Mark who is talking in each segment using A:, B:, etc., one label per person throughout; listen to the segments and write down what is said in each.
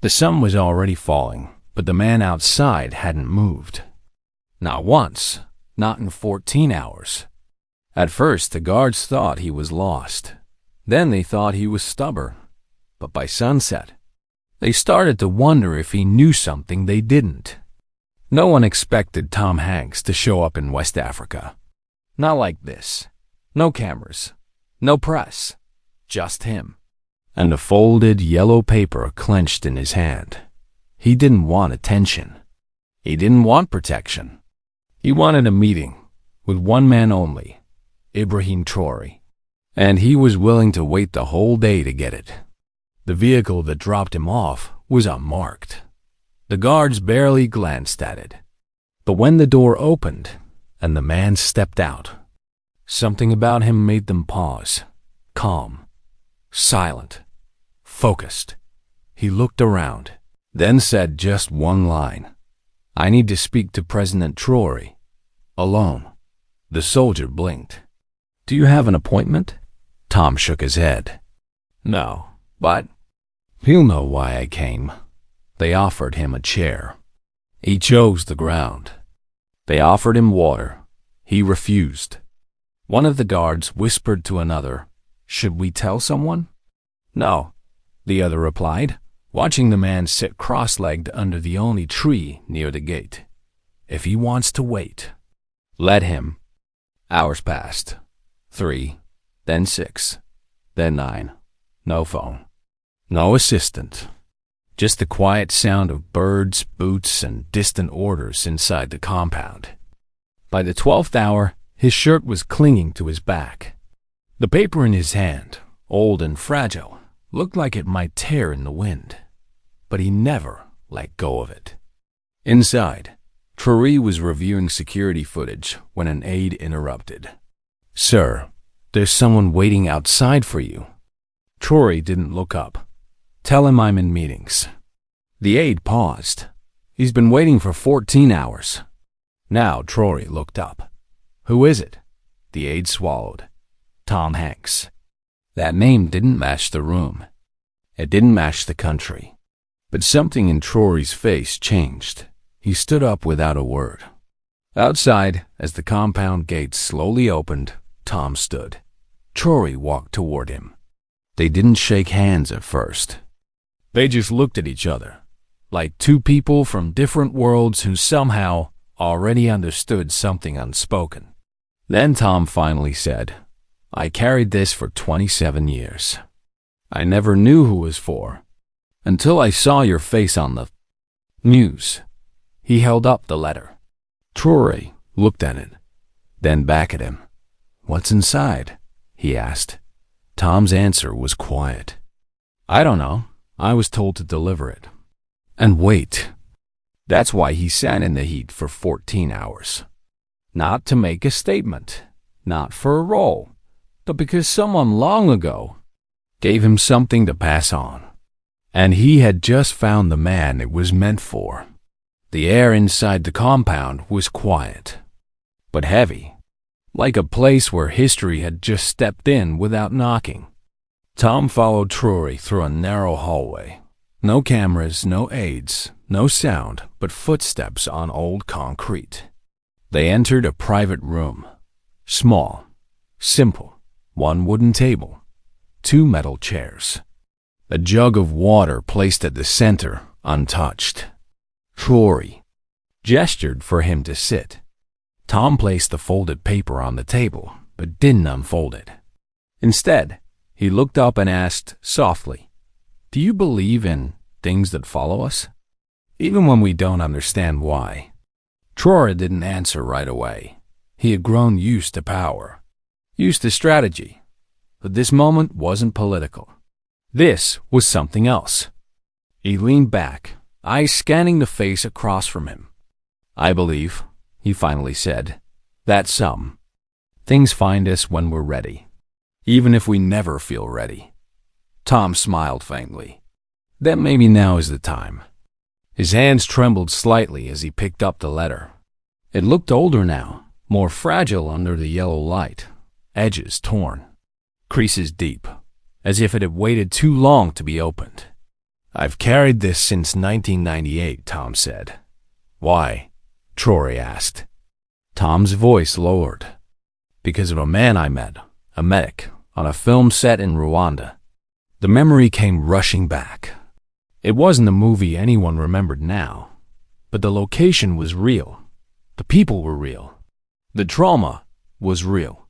A: The sun was already falling, but the man outside hadn't moved. Not once, not in 14 hours. At first, the guards thought he was lost. Then they thought he was stubborn. But by sunset, they started to wonder if he knew something they didn't. No one expected Tom Hanks to show up in West Africa. Not like this. No cameras. No press. Just him. And a folded yellow paper clenched in his hand. He didn't want attention. He didn't want protection. He wanted a meeting with one man only, Ibrahim Traoré. And he was willing to wait the whole day to get it. The vehicle that dropped him off was unmarked. The guards barely glanced at it. But when the door opened and the man stepped out, something about him made them pause, calm, silent, focused. He looked around, then said just one line. "I need to speak to President Traoré. Alone." The soldier blinked. "Do you have an appointment?" Tom shook his head. "No, but he'll know why I came." They offered him a chair. He chose the ground. They offered him water. He refused. One of the guards whispered to another, "Should we tell someone?" "No," the other replied, watching the man sit cross-legged under the only tree near the gate. "If he wants to wait, let him." Hours passed. 3, then 6, then 9. No phone. No assistant. Just the quiet sound of birds, boots, and distant orders inside the compound. By the 12th hour, his shirt was clinging to his back. The paper in his hand, old and fragile, looked like it might tear in the wind. But he never let go of it. Inside, Traoré was reviewing security footage when an aide interrupted. "Sir, there's someone waiting outside for you." Traoré didn't look up. "Tell him I'm in meetings." The aide paused. "He's been waiting for 14 hours. Now Traoré looked up. "Who is it?" The aide swallowed. "Tom Hanks." That name didn't match the room. It didn't match the country. But something in Traoré's face changed. He stood up without a word. Outside, as the compound gate slowly opened, Tom stood. Traoré walked toward him. They didn't shake hands at first. They just looked at each other, like two people from different worlds who somehow already understood something unspoken. Then Tom finally said, "I carried this for 27 years. I never knew who it was for, until I saw your face on the news." He held up the letter. Traoré looked at it, then back at him. "What's inside?" he asked. Tom's answer was quiet. "I don't know. I was told to deliver it." And wait. That's why he sat in the heat for 14 hours. Not to make a statement, not for a role, but because someone long ago gave him something to pass on. And he had just found the man it was meant for. The air inside the compound was quiet, but heavy, like a place where history had just stepped in without knocking. Tom followed Traoré through a narrow hallway. No cameras, no aides, no sound, but footsteps on old concrete. They entered a private room. Small, simple, one wooden table, 2 metal chairs. A jug of water placed at the center, untouched. Traoré gestured for him to sit. Tom placed the folded paper on the table, but didn't unfold it. Instead, he looked up and asked softly, "Do you believe in things that follow us, even when we don't understand why?" Traoré didn't answer right away. He had grown used to power, used to strategy. But this moment wasn't political. This was something else. He leaned back, eyes scanning the face across from him. "I believe," he finally said, "that some things find us when we're ready, even if we never feel ready." Tom smiled faintly. "Then maybe now is the time." His hands trembled slightly as he picked up the letter. It looked older now, more fragile under the yellow light, edges torn, creases deep, as if it had waited too long to be opened. I've carried this since 1998, Tom said. Why? Traoré asked. Tom's voice lowered. Because of a man I met, a medic, on a film set in Rwanda. The memory came rushing back. It wasn't a movie anyone remembered now, but the location was real. The people were real. The trauma was real.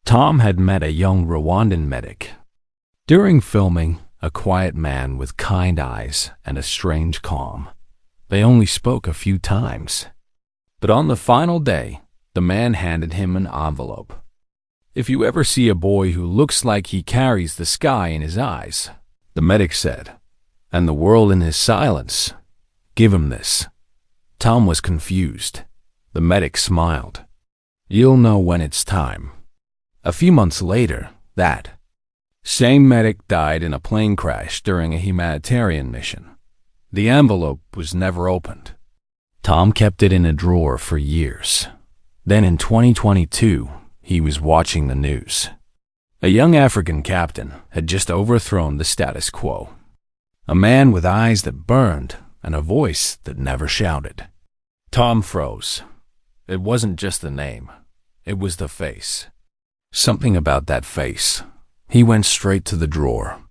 A: Tom had met a young Rwandan medic. During filming, a quiet man with kind eyes and a strange calm. They only spoke a few times. But on the final day, the man handed him an envelope. If you ever see a boy who looks like he carries the sky in his eyes, the medic said, and the world in his silence, give him this. Tom was confused. The medic smiled. You'll know when it's time. A few months later, that same medic died in a plane crash during a humanitarian mission. The envelope was never opened. Tom kept it in a drawer for years. Then in 2022, he was watching the news. A young African captain had just overthrown the status quo. A man with eyes that burned and a voice that never shouted. Tom froze. It wasn't just the name. It was the face. Something about that face. He went straight to the drawer,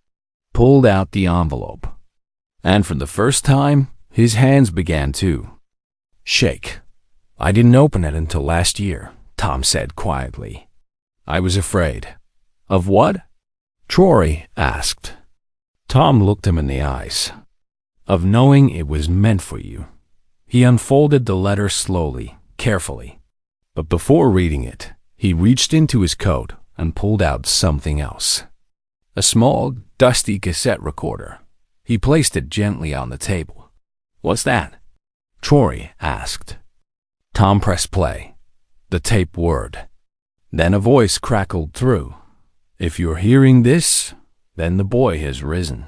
A: pulled out the envelope, and for the first time, his hands began to shake. I didn't open it until last year, Tom said quietly. I was afraid. Of what? Traoré asked. Tom looked him in the eyes. Of knowing it was meant for you. He unfolded the letter slowly, carefully. But before reading it, he reached into his coat and pulled out something else. A small, dusty cassette recorder. He placed it gently on the table. What's that? Traoré asked. Tom pressed play. The tape whirred. Then a voice crackled through. If you're hearing this, then the boy has risen.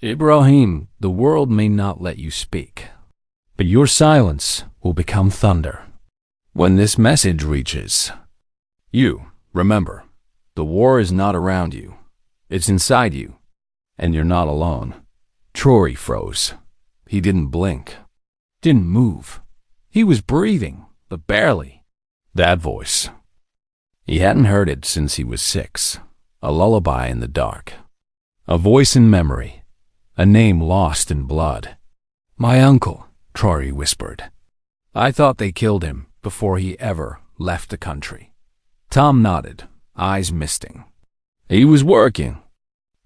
A: Ibrahim, the world may not let you speak, but your silence will become thunder. When this message reaches you, remember, the war is not around you. It's inside you, and you're not alone. Traoré froze. He didn't blink. Didn't move. He was breathing, but barely. That voice. He hadn't heard it since he was 6. A lullaby in the dark. A voice in memory. A name lost in blood. My uncle, Traoré whispered. I thought they killed him before he ever left the country. Tom nodded, eyes misting. He was working.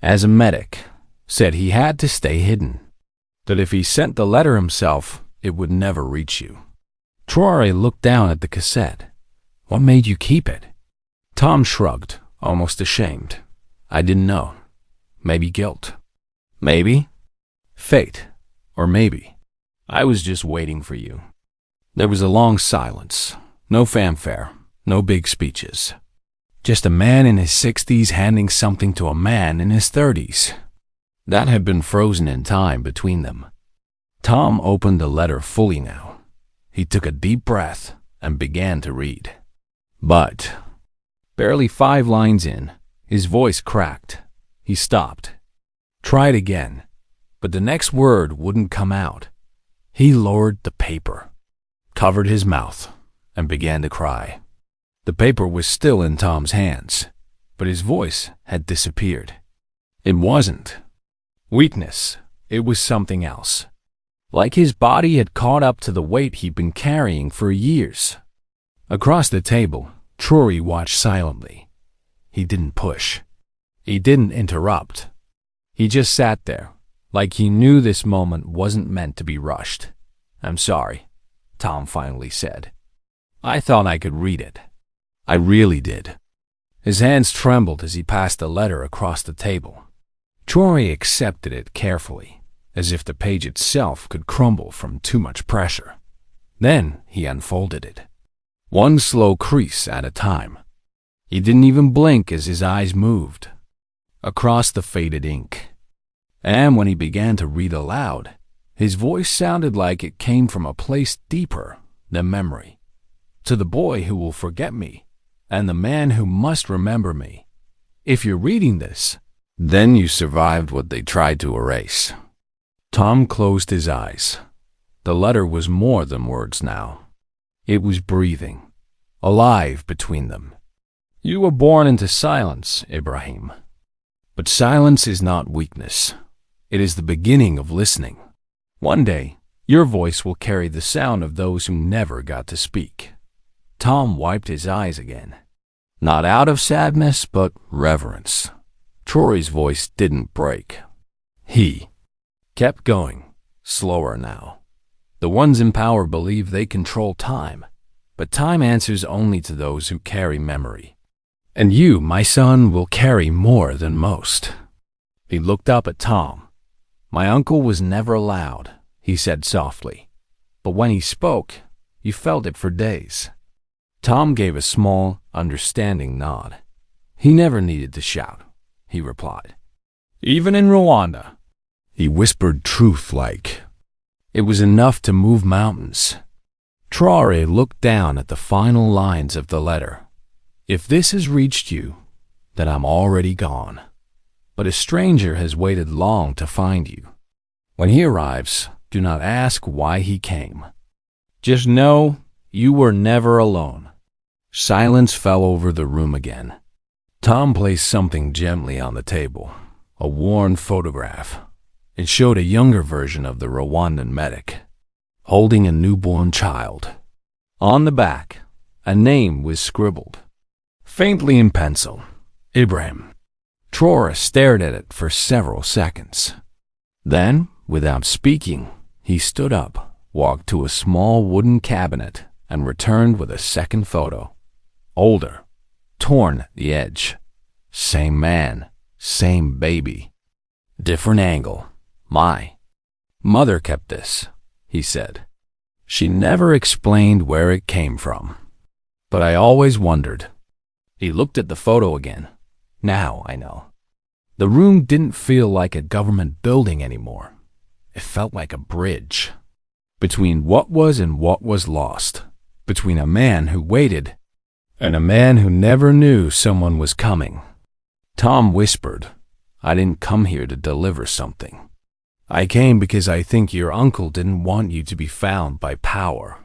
A: As a medic, said he had to stay hidden. That if he sent the letter himself, it would never reach you. Traoré looked down at the cassette. What made you keep it? Tom shrugged, almost ashamed. I didn't know. Maybe guilt. Maybe fate. Or maybe I was just waiting for you. There was a long silence. No fanfare. No big speeches. Just a man in his 60s handing something to a man in his 30s. That had been frozen in time between them. Tom opened the letter fully now. He took a deep breath and began to read. But barely 5 lines in, his voice cracked. He stopped. Tried again, but the next word wouldn't come out. He lowered the paper, covered his mouth, and began to cry. The paper was still in Tom's hands, but his voice had disappeared. It wasn't weakness. It was something else. Like his body had caught up to the weight he'd been carrying for years. Across the table, Traoré watched silently. He didn't push. He didn't interrupt. He just sat there, like he knew this moment wasn't meant to be rushed. I'm sorry, Tom finally said. I thought I could read it. I really did. His hands trembled as he passed the letter across the table. Traoré accepted it carefully, as if the page itself could crumble from too much pressure. Then he unfolded it, one slow crease at a time. He didn't even blink as his eyes moved across the faded ink. And when he began to read aloud, his voice sounded like it came from a place deeper than memory. To the boy who will forget me, and the man who must remember me. If you're reading this, then you survived what they tried to erase. Tom closed his eyes. The letter was more than words now. It was breathing, alive between them. You were born into silence, Ibrahim. But silence is not weakness. It is the beginning of listening. One day, your voice will carry the sound of those who never got to speak. Tom wiped his eyes again. Not out of sadness, but reverence. Traoré's voice didn't break. He kept going, slower now. The ones in power believe they control time, but time answers only to those who carry memory. And you, my son, will carry more than most. He looked up at Tom. My uncle was never loud, he said softly. But when he spoke, you felt it for days. Tom gave a small, understanding nod. He never needed to shout, he replied. Even in Rwanda. He whispered truth-like. It was enough to move mountains. Traoré looked down at the final lines of the letter. If this has reached you, then I'm already gone. But a stranger has waited long to find you. When he arrives, do not ask why he came. Just know you were never alone. Silence fell over the room again. Tom placed something gently on the table, a worn photograph. It showed a younger version of the Rwandan medic, holding a newborn child. On the back, a name was scribbled, faintly in pencil, Ibrahim. Traoré stared at it for several seconds. Then, without speaking, he stood up, walked to a small wooden cabinet, and returned with a second photo. Older, torn at the edge. Same man, same baby. Different angle. My mother kept this, he said. She never explained where it came from. But I always wondered. He looked at the photo again. Now I know. The room didn't feel like a government building anymore. It felt like a bridge. Between what was and what was lost. Between a man who waited and a man who never knew someone was coming. Tom whispered, I didn't come here to deliver something. I came because I think your uncle didn't want you to be found by power.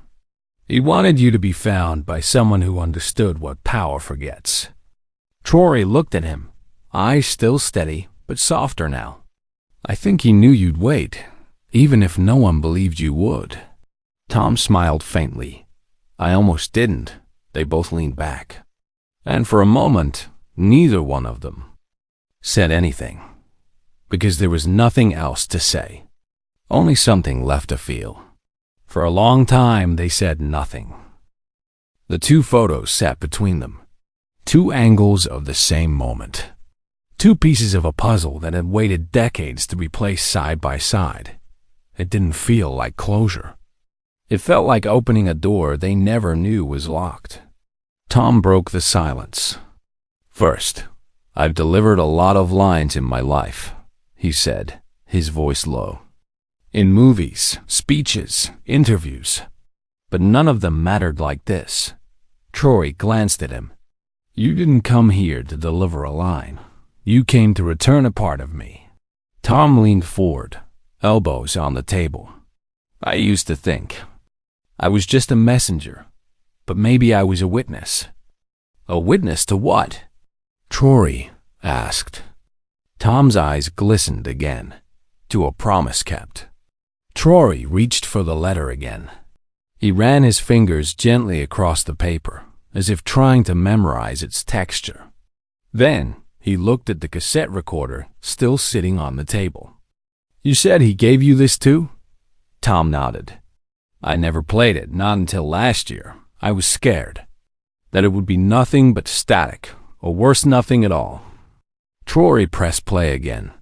A: He wanted you to be found by someone who understood what power forgets. Traoré looked at him, eyes still steady, but softer now. I think he knew you'd wait, even if no one believed you would. Tom smiled faintly. I almost didn't. They both leaned back. And for a moment, neither one of them said anything, because there was nothing else to say, only something left to feel. For a long time, they said nothing. The two photos sat between them, two angles of the same moment, two pieces of a puzzle that had waited decades to be placed side by side. It didn't feel like closure. It felt like opening a door they never knew was locked. Tom broke the silence. First, I've delivered a lot of lines in my life, he said, his voice low. In movies, speeches, interviews. But none of them mattered like this. Traoré glanced at him. You didn't come here to deliver a line. You came to return a part of me. Tom leaned forward, elbows on the table. I used to think I was just a messenger, but maybe I was a witness. A witness to what? Traoré asked. Tom's eyes glistened again. To a promise kept. Traoré reached for the letter again. He ran his fingers gently across the paper, as if trying to memorize its texture. Then he looked at the cassette recorder still sitting on the table. You said he gave you this too? Tom nodded. I never played it, not until last year. I was scared that it would be nothing but static, or worse, nothing at all. Traoré pressed play again.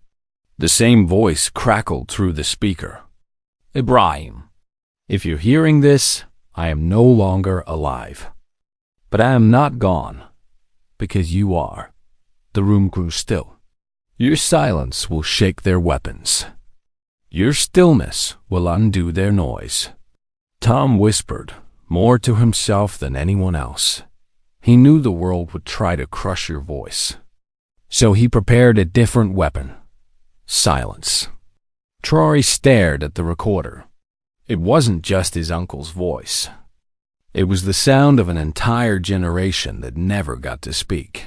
A: The same voice crackled through the speaker. Ibrahim, if you're hearing this, I am no longer alive. But I am not gone, because you are. The room grew still. Your silence will shake their weapons. Your stillness will undo their noise. Tom whispered, more to himself than anyone else. He knew the world would try to crush your voice. So he prepared a different weapon. Silence. Traoré stared at the recorder. It wasn't just his uncle's voice. It was the sound of an entire generation that never got to speak.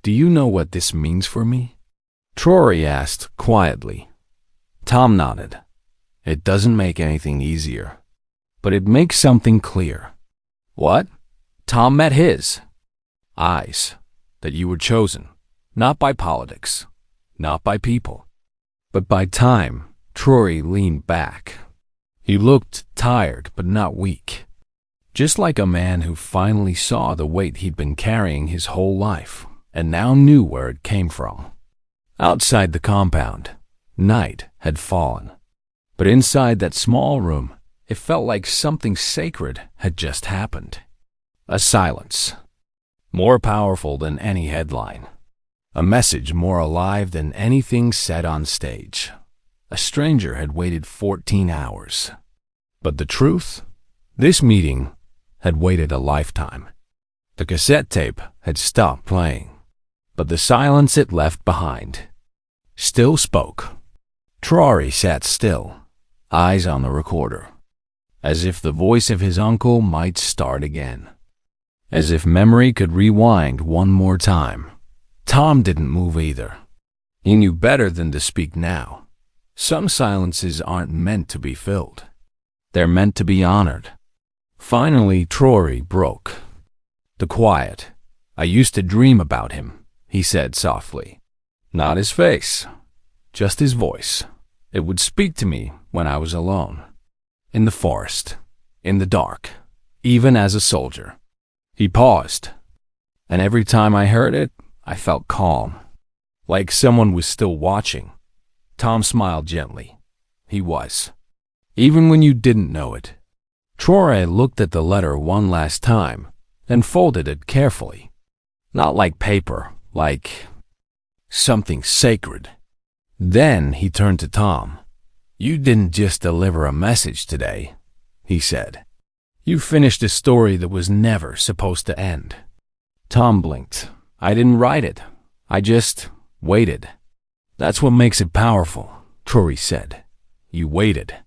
A: "Do you know what this means for me?" Traoré asked quietly. Tom nodded. "It doesn't make anything easier, but it makes something clear." "What?" Tom met his eyes. "That you were chosen, not by politics, not by people, but by time." Traoré leaned back. He looked tired but not weak, just like a man who finally saw the weight he'd been carrying his whole life and now knew where it came from. Outside the compound, night had fallen, but inside that small room, it felt like something sacred had just happened. A silence, more powerful than any headline. A message more alive than anything said on stage. A stranger had waited 14 hours. But the truth? This meeting had waited a lifetime. The cassette tape had stopped playing, but the silence it left behind still spoke. Traoré sat still, eyes on the recorder, as if the voice of his uncle might start again. As if memory could rewind one more time. Tom didn't move either. He knew better than to speak now. Some silences aren't meant to be filled. They're meant to be honored. Finally, Traoré broke. "The quiet. I used to dream about him," he said softly. "Not his face, just his voice. It would speak to me when I was alone. In the forest, in the dark, even as a soldier." He paused, and every time I heard it, I felt calm, like someone was still watching. Tom smiled gently. He was. Even when you didn't know it. Traoré looked at the letter one last time, then folded it carefully. Not like paper, like something sacred. Then he turned to Tom. "You didn't just deliver a message today," he said. "You finished a story that was never supposed to end." Tom blinked. "I didn't write it. I just waited." "That's what makes it powerful," Traoré said. "You waited.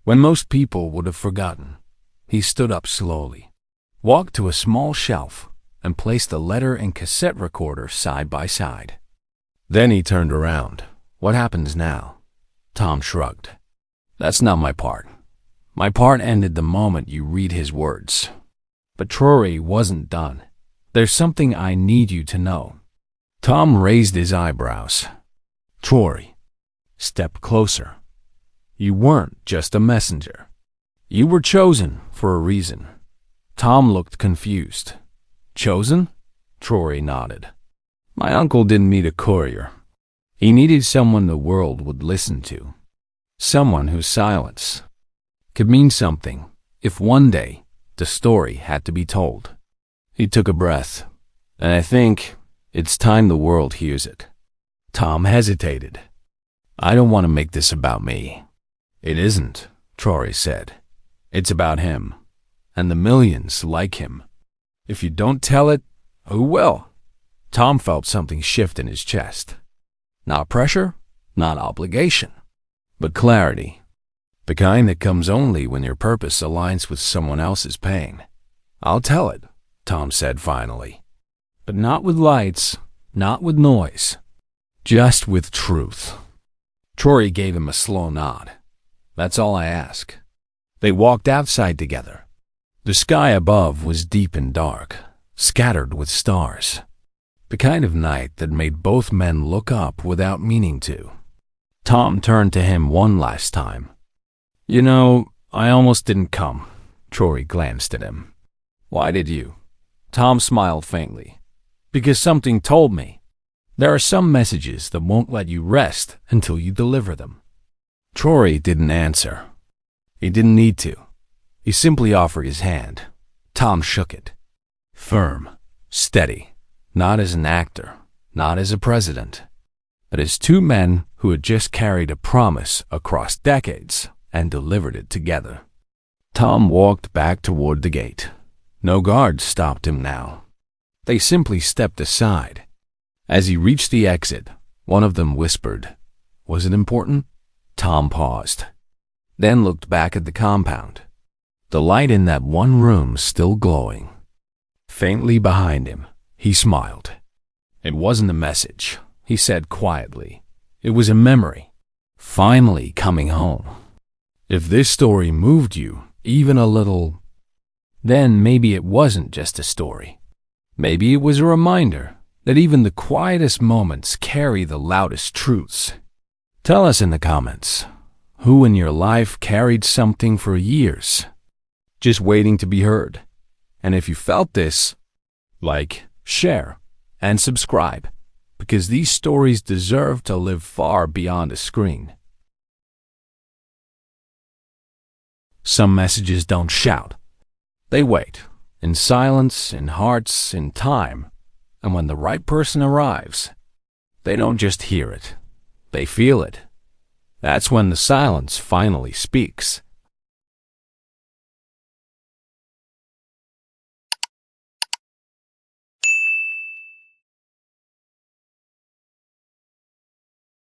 A: When most people would have forgotten." He stood up slowly, walked to a small shelf, and placed the letter and cassette recorder side by side. Then he turned around. "What happens now?" Tom shrugged. "That's not my part. My part ended the moment you read his words." But Traoré wasn't done. "There's something I need you to know." Tom raised his eyebrows. "Traoré, step closer. You weren't just a messenger. You were chosen for a reason." Tom looked confused. "Chosen?" Traoré nodded. "My uncle didn't need a courier. He needed someone the world would listen to. Someone whose silence could mean something if one day the story had to be told." He took a breath. "And I think it's time the world hears it." Tom hesitated. "I don't want to make this about me." "It isn't," Traoré said. "It's about him, and the millions like him. If you don't tell it, who will?" Tom felt something shift in his chest. Not pressure, not obligation, but clarity. The kind that comes only when your purpose aligns with someone else's pain. "I'll tell it," Tom said finally. "But not with lights, not with noise. Just with truth." Traoré gave him a slow nod. "That's all I ask." They walked outside together. The sky above was deep and dark, scattered with stars. The kind of night that made both men look up without meaning to. Tom turned to him one last time. "You know, I almost didn't come." Traoré glanced at him. "Why did you?" Tom smiled faintly. "Because something told me. There are some messages that won't let you rest until you deliver them." Traoré didn't answer. He didn't need to. He simply offered his hand. Tom shook it. Firm, steady, not as an actor, not as a president, but as two men who had just carried a promise across decades and delivered it together. Tom walked back toward the gate. No guards stopped him now. They simply stepped aside. As he reached the exit, one of them whispered, "Was it important?" Tom paused, then looked back at the compound, the light in that one room still glowing. Faintly behind him, he smiled. It wasn't a message, he said quietly. It was a memory, finally coming home. If this story moved you even a little, then maybe it wasn't just a story. Maybe it was a reminder that even the quietest moments carry the loudest truths. Tell us in the comments, who in your life carried something for years, just waiting to be heard? And if you felt this, like, share, and subscribe, because these stories deserve to live far beyond a screen. Some messages don't shout. They wait, in silence, in hearts, in time. And when the right person arrives, they don't just hear it, they feel it. That's when the silence finally speaks.